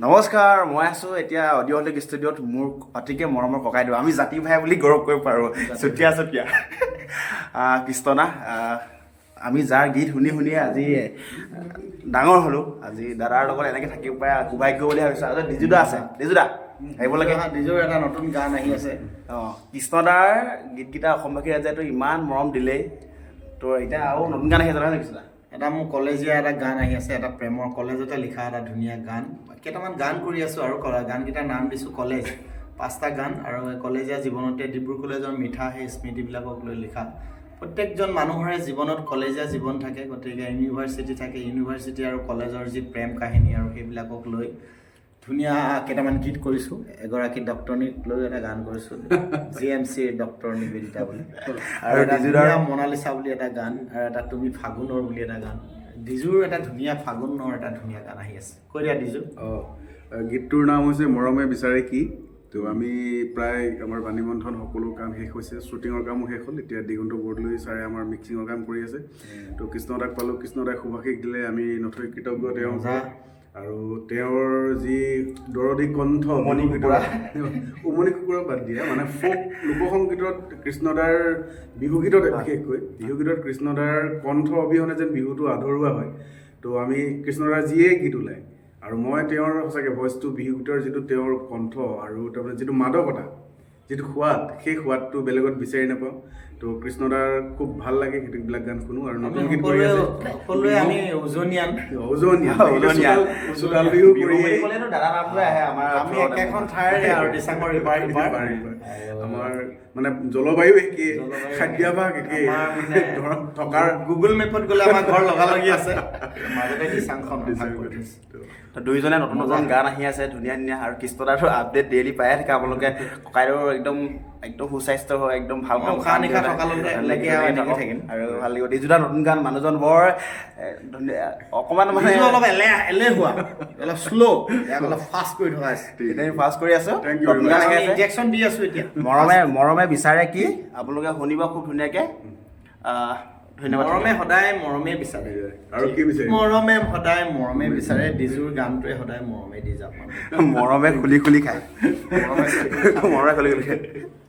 নমস্কাৰ, মই আছোঁ এতিয়া অডিঅ'লিক ষ্টুডিঅ'ত মোৰ অতিকে মৰমৰ ককাইদেউ। আমি জাতি ভাই বুলি গৌৰৱ কৰিব পাৰোঁ। চুতীয়া কৃষ্ণদা, আমি যাৰ গীত শুনি শুনিয়ে আজি ডাঙৰ হ'লোঁ। আজি দাদাৰ লগত এনেকৈ থাকিব পাৰে সৌভাগ্য বুলি ভাবিছোঁ। আৰু ডিজুদা আছে, ডিজুদা আহিব লাগে। ডিজুৰ এটা নতুন গান আহি আছে। কৃষ্ণদাৰ গীতকেইটা অসমবাসী ৰাইজেতো ইমান মৰম দিলেই। তো এতিয়া আৰু নতুন গান আহি আছে নহয় কৃষ্ণদা? এটা মোৰ কলেজীয়া এটা গান আহি আছে, এটা প্ৰেমৰ কলেজতে লিখা এটা ধুনীয়া গান। কেইটামান গান কৰি আছোঁ আৰু গানকেইটাৰ নাম দিছোঁ কলেজ। 5টা গান আৰু কলেজীয়া জীৱনতে ডিব্ৰু কলেজৰ মিঠা সেই স্মৃতিবিলাকক লৈ লিখা। প্ৰত্যেকজন মানুহৰে জীৱনত কলেজীয়া জীৱন থাকে, গতিকে ইউনিভাৰ্চিটি থাকে, ইউনিভাৰ্চিটি আৰু কলেজৰ যি প্ৰেম কাহিনী আৰু সেইবিলাকক লৈ ধুনীয়া কেইটামান গীত কৰিছোঁ। এগৰাকী ডক্টৰনীক লৈ এটা গান কৰিছোঁ, GMCৰ ডক্টৰ নিবেদিতা বুলি। আৰু এটা ধুনীয়া মনালিছা বুলি এটা গান, আৰু এটা তুমি ফাগুনৰ বুলি এটা গান। ডিজুৰ এটা ধুনীয়া ফাগুনৰ এটা ধুনীয়া গান আহি আছে। কৈ দিয়া ডিজু। গীতটোৰ নাম হৈছে মৰমে বিচাৰে কি। তো আমি প্ৰায় আমাৰ বাণীবন্ধন সকলো কাম শেষ হৈছে, শ্বুটিঙৰ কামো শেষ হ'ল। এতিয়া দিগন্ত বৰদলৈ ছাৰে আমাৰ মিক্সিঙৰ কাম কৰি আছে। তো কৃষ্ণদাক পালোঁ, কৃষ্ণদাই সুভাষিক দিলে, আমি নথৈ কৃতজ্ঞ তেওঁ। আৰু তেওঁৰ যি দৰদী কণ্ঠ, উমনি কুকুৰা বাদ দিয়া, মানে ফোক লোকসংগীতত কৃষ্ণদাৰ বিহুগীতত বিশেষকৈ বিহুগীতত কৃষ্ণদাৰ কণ্ঠ অবিহনে যেন বিহুটো আধৰুৱা হয়। তো আমি কৃষ্ণদাৰ যিয়ে গীত ওলায় আৰু মই তেওঁৰ সঁচাকৈ ভইচটো, বিহুগীতৰ যিটো তেওঁৰ কণ্ঠ আৰু তাৰমানে যিটো মাদকতা, যিটো সোৱাদ, সেই সোৱাদটো বেলেগত বিচাৰি নাপাওঁ। তো কৃষ্ণদাৰ খুব ভাল লাগে সেইবিলাক গান শুনো। আৰু নতুন গীত কৰি আছে সকলোৱে আমি উজনিয়ান আমি একেখন ঠাইৰে আৰু দিচাঙৰ ইপাৰ সিপাৰ। আমাৰ মানে জলবায়ু একেই, খাদ্যাভাস একেই, থকাৰ গুগল মেপত গ'লে আমাৰ ঘৰ লগালগি আছে, মাজতে দিচাংখন। দুইজনে নতুন নতুন গান আহি আছে ধুনীয়া ধুনীয়া। আৰু কৃষ্ণদাৰটো আপডেট ডেইলি পায়ে থাকে আপোনালোকে। ককাইদেউ একদম সুস্বাস্থ্য হয়, একদম ভাল কাম নিশা থকালৈকে থাকিম আৰু ভাল লাগিব। ডিজুদা নতুন গান, মানুহজন বৰ ধুনীয়া, অকণমান মানে অলপ এলেহুৱা, অলপ শ্ল', অলপ ফাষ্ট কৰি থকা আছে। ফাষ্ট কৰি আছোঁ, ইনজেকশ্যন দি আছোঁ এতিয়া। মৰমে বিচাৰে কি, আপোনালোকে শুনিব খুব ধুনীয়াকৈ। ধন্যবাদ। মৰমে সদায় মৰমে বিচাৰে, আৰু কি বিচাৰে? মৰমে সদায় মৰমে বিচাৰে। ডিজুৰ গানটোৱে সদায় মৰমে দি যাওক। মৰমে খুলি খুলি খায়, মৰমে খুলি খুলি খায়।